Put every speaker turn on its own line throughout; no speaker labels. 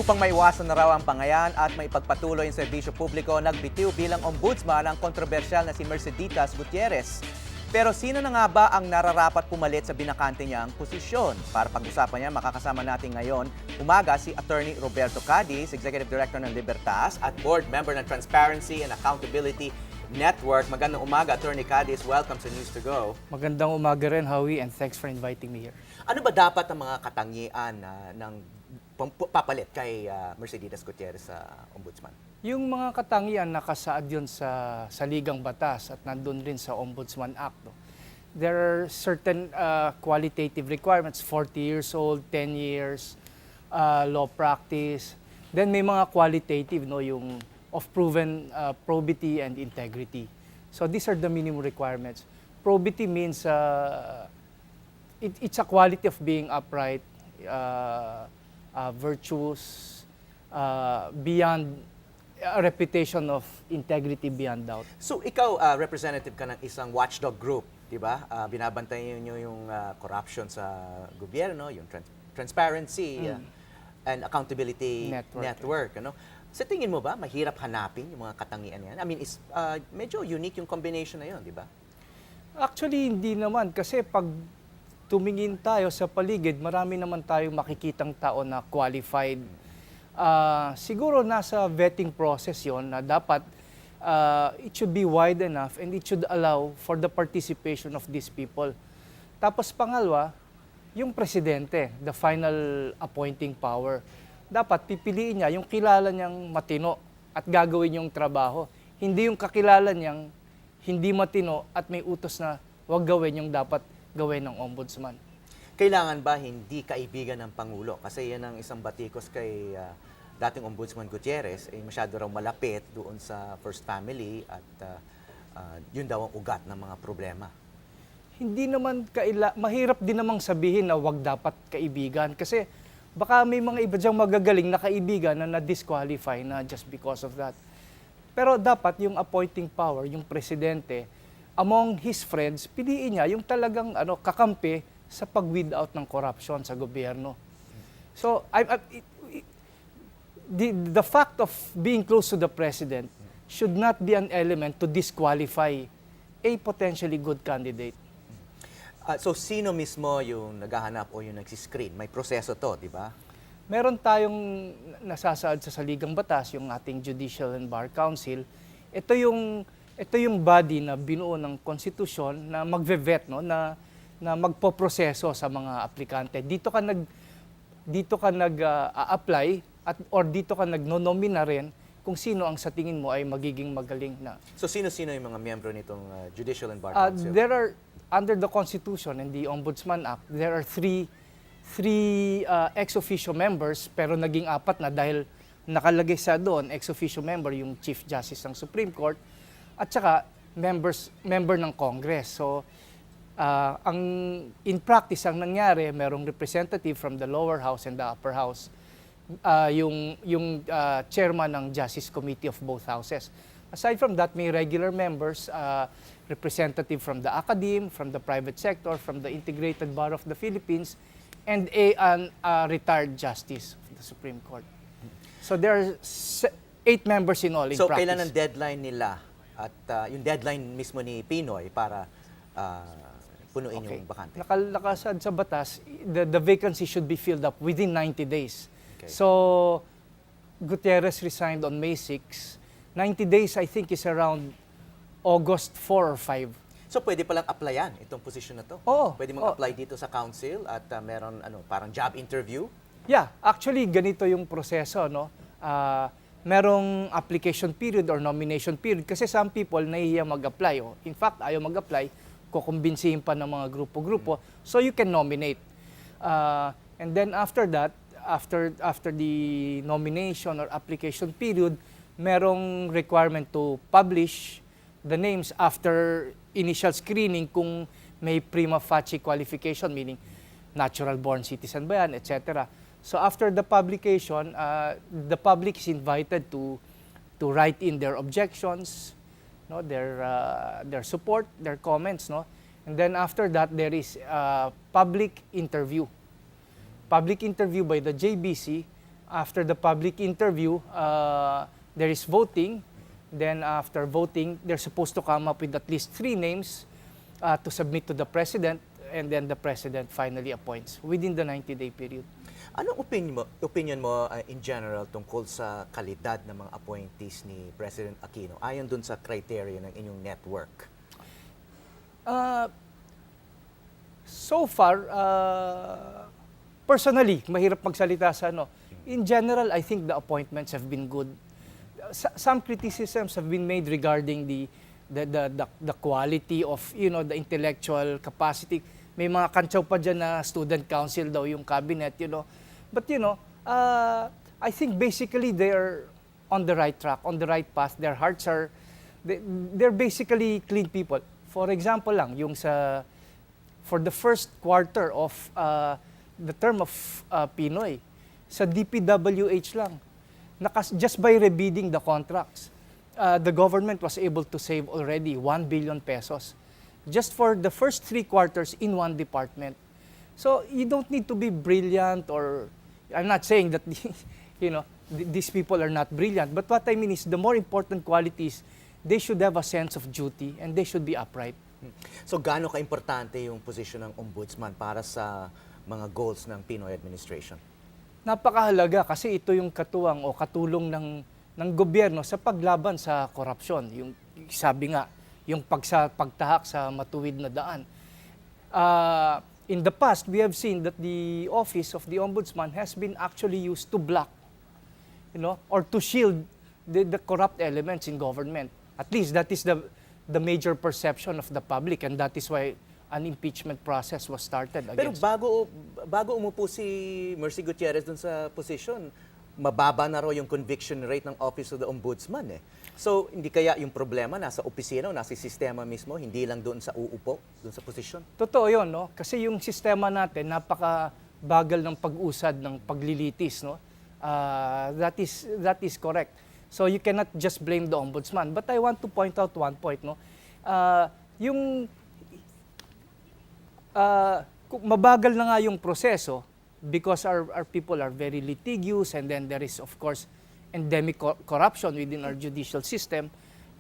Upang maiwasan na raw ang pangayan at maipagpatuloy ang serbisyo publiko, nagbitiw bilang ombudsman ang kontrobersyal na si Merceditas Gutierrez. Pero sino na nga ba ang nararapat pumalit sa binakante niyang posisyon? Para pag-usapan niya, makakasama natin ngayon umaga si Atty. Roberto Cadiz, Executive Director ng Libertas at Board Member ng Transparency and Accountability Network. Magandang umaga, Atty. Cadiz. Welcome sa News to Go.
Magandang umaga rin, Howie, and thanks for inviting me here.
Ano ba dapat ang mga katangian ng papalit kay Merceditas Gutierrez sa Ombudsman?
Yung mga katangian nakasaad yun sa Ligang Batas at nandun rin sa Ombudsman Act. No? There are certain qualitative requirements, 40 years old, 10 years, law practice. Then may mga qualitative, no, yung of proven probity and integrity. So these are the minimum requirements. Probity means it's a quality of being upright, virtuous, beyond a reputation of integrity beyond doubt.
So ikaw, representative ka ng isang watchdog group, di ba? Binabantayan niyo yung corruption sa gobyerno, yung transparency and accountability network. Ano? Sa tingin mo ba, mahirap hanapin yung mga katangian yan? I mean, medyo unique yung combination na yun, di ba?
Actually, hindi naman. Kasi pag tumingin tayo sa paligid, marami naman tayong makikitang tao na qualified. Siguro nasa vetting process yon na dapat it should be wide enough and it should allow for the participation of these people. Tapos pangalawa, yung presidente, the final appointing power, dapat pipiliin niya yung kilala niyang matino at gagawin yung trabaho. Hindi yung kakilala niyang hindi matino at may utos na wag gawin yung dapat gawin ng ombudsman.
Kailangan ba hindi kaibigan ng Pangulo? Kasi yan ang isang batikos kay dating Ombudsman Gutierrez, masyado raw malapit doon sa First Family at yun daw ang ugat ng mga problema.
Hindi naman mahirap din namang sabihin na wag dapat kaibigan kasi baka may mga iba diyang magagaling na kaibigan na na-disqualify na just because of that. Pero dapat yung appointing power, yung presidente, among his friends, piliin niya yung talagang kakampi sa pag-weed out ng corruption sa gobyerno. So, the fact of being close to the president should not be an element to disqualify a potentially good candidate.
So, sino mismo yung naghahanap o yung nagsiscreen? May proseso to, di ba?
Meron tayong nasasaad sa Saligang Batas, yung ating Judicial and Bar Council. Ito yung body na binuo ng konstitusyon na magve-vet, no, na magpoproseso sa mga aplikante. Dito ka nag-apply or dito ka nagno-nomina rin kung sino ang sa tingin mo ay magiging magaling na.
So sino-sino yung mga miyembro nitong Judicial and Bar Council?
There are, under the Constitution and the Ombudsman Act, there are three ex officio members pero naging apat na dahil nakalagay sa doon ex officio member yung Chief Justice ng Supreme Court at saka member ng Congress. So in practice ang nangyari, merong representative from the lower house and the upper house, yung chairman ng Justice Committee of both houses. Aside from that, may regular members, representative from the academe, from the private sector, from the Integrated Bar of the Philippines, and a retired justice of the Supreme Court. So there are 8 members in all in practice.
So kailan ang deadline nila at yung deadline mismo ni Pinoy para punuin yung bakante?
Nakalakasad sa batas, the vacancy should be filled up within 90 days.
Okay.
So Gutierrez resigned on May 6. 90 days I think is around August 4 or 5.
So pwede palang applyan itong posisyon na to?
Oo.
Pwede mag-apply dito sa council at meron parang job interview?
Yeah, actually ganito yung proseso, no? Merong application period or nomination period kasi some people nahihiya mag-apply. Oh. In fact, ayaw mag-apply, kukumbinsihin pa ng mga grupo-grupo, so you can nominate. And then after that, after the nomination or application period, merong requirement to publish the names after initial screening kung may prima facie qualification, meaning natural-born citizen ba yan, etc. So after the publication, the public is invited to write in their objections, no, their support, their comments, no, and then after that there is a public interview by the JBC After the public interview, there is voting. Then after voting, they're supposed to come up with at least 3 names to submit to the President, and then the President finally appoints within the 90-day period.
Anong opinion mo in general tungkol sa kalidad ng mga appointees ni President Aquino ayon dun sa criteria ng inyong network?
So far, personally, mahirap magsalita sa ano. In general, I think the appointments have been good. Some criticisms have been made regarding the quality of, the intellectual capacity. May mga kantsaw pa dyan na student council daw yung cabinet, But, I think basically they're on the right track, on the right path. Their hearts are, they're basically clean people. For example lang, for the first quarter of the term of Pinoy, sa DPWH lang, just by rebidding the contracts, the government was able to save already 1 billion pesos just for the first 3 quarters in one department. So you don't need to be brilliant, or I'm not saying that these people are not brilliant, but what I mean is the more important qualities, they should have a sense of duty and they should be upright.
So gaano ka-importante yung posisyon ng Ombudsman para sa mga goals ng Pinoy administration?
Napakahalaga kasi ito yung katuwang o katulong ng gobyerno sa paglaban sa korupsyon. Yung sabi nga, yung pagtahak sa matuwid na daan. In the past, we have seen that the office of the Ombudsman has been actually used to block, or to shield the corrupt elements in government. At least that is the major perception of the public, and that is why an impeachment process was started against.
Pero bago umupo si Merci Gutierrez dun sa posisyon, mababa na raw yung conviction rate ng Office of the Ombudsman eh. So, hindi kaya yung problema nasa opisina o nasa sistema mismo, hindi lang doon sa uupo, doon sa posisyon?
Totoo yun, no? Kasi yung sistema natin, napakabagal ng pag-usad ng paglilitis, no? That is correct. So, you cannot just blame the Ombudsman. But I want to point out one point, no? Mabagal na nga yung proseso because our people are very litigious, and then there is, of course, endemic corruption within our judicial system.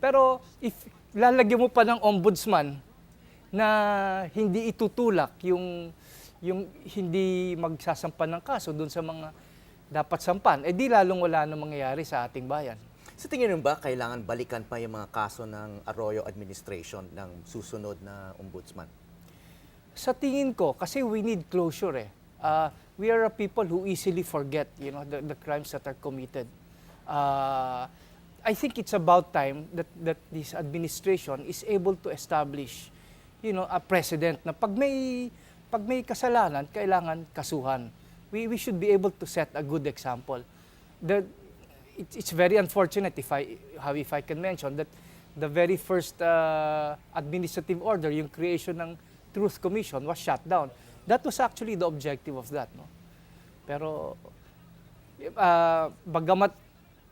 Pero if lalagyan mo pa ng ombudsman na hindi itutulak yung hindi magsasampan ng kaso doon sa mga dapat sampan, di lalong wala na mangyayari sa ating bayan.
Sa tingin mo ba, kailangan balikan pa yung mga kaso ng Arroyo administration ng susunod na ombudsman?
Sa tingin ko, kasi we need closure eh. We are a people who easily forget, the crimes that are committed. I think it's about time that this administration is able to establish, a precedent na pag may kasalanan, kailangan kasuhan. We should be able to set a good example. It's very unfortunate if I can mention that the very first administrative order, yung creation ng Truth Commission, was shut down. That was actually the objective of that, no? Pero bagamat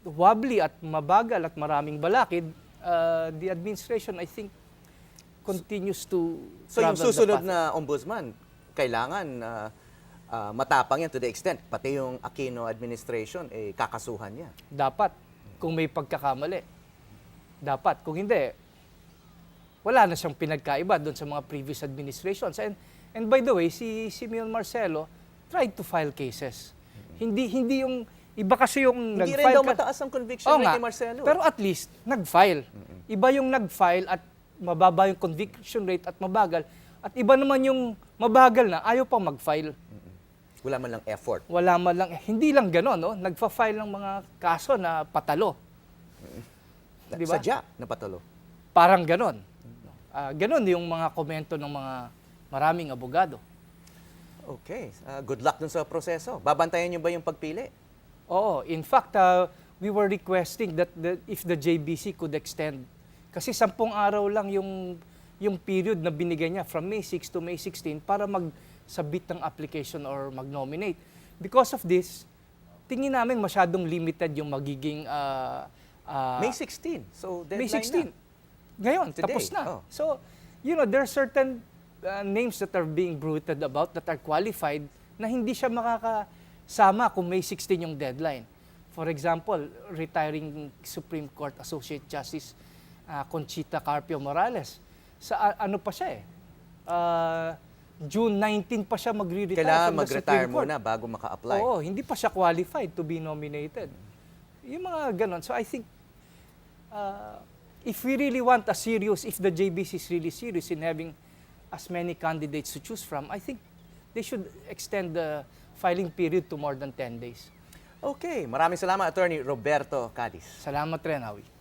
wobbly at mabagal at maraming balakid, the administration, I think, continues to
So yung
travel the
susunod
path.
na ombudsman, kailangan matapang yan to the extent, pati yung Aquino administration, kakasuhan niya.
Dapat, kung may pagkakamali. Dapat. Kung hindi, wala na siyang pinagkaiba doon sa mga previous administrations. And by the way, si Simeon Marcelo tried to file cases. Hindi yung iba kasi yung
Hindi
nag-file
rin daw mataas ang conviction
Oo
rate
nga,
ni Marcelo.
pero at least nag-file. Iba yung nag-file at mababa yung conviction rate at mabagal. At iba naman yung mabagal na ayaw pang mag-file.
Wala man lang effort.
Wala man lang, hindi lang gano'n, no? Nagfa-file ng mga kaso na patalo. Di ba?
Sadya na patalo.
Parang gano'n. Gano'n yung mga komento ng mga maraming abogado.
Okay. Good luck dun sa proseso. Babantayan niyo ba yung pagpili?
Oo. In fact, we were requesting that if the JBC could extend. Kasi 10 araw lang yung period na binigay niya from May 6 to May 16 para mag-submit ng application or mag-nominate. Because of this, tingin namin masyadong limited yung magiging
May 16. So, deadline
May 16.
na.
Ngayon,
Today.
tapos na.
Oh.
So, there are certain names that are being bruited about that are qualified na hindi siya sama kung May 16 yung deadline. For example, retiring Supreme Court Associate Justice Conchita Carpio Morales. Ano pa siya June 19 pa siya magre-retire
Kailangan
from the
mag-retire
Supreme Court.
muna bago maka-apply.
Oo, hindi pa siya qualified to be nominated. Yung mga ganon. So I think, if we really want if the JBC is really serious in having as many candidates to choose from, I think they should extend the filing period to more than 10 days.
Okay, maraming salamat, Attorney Roberto Cadiz.
Salamat rin, Howie.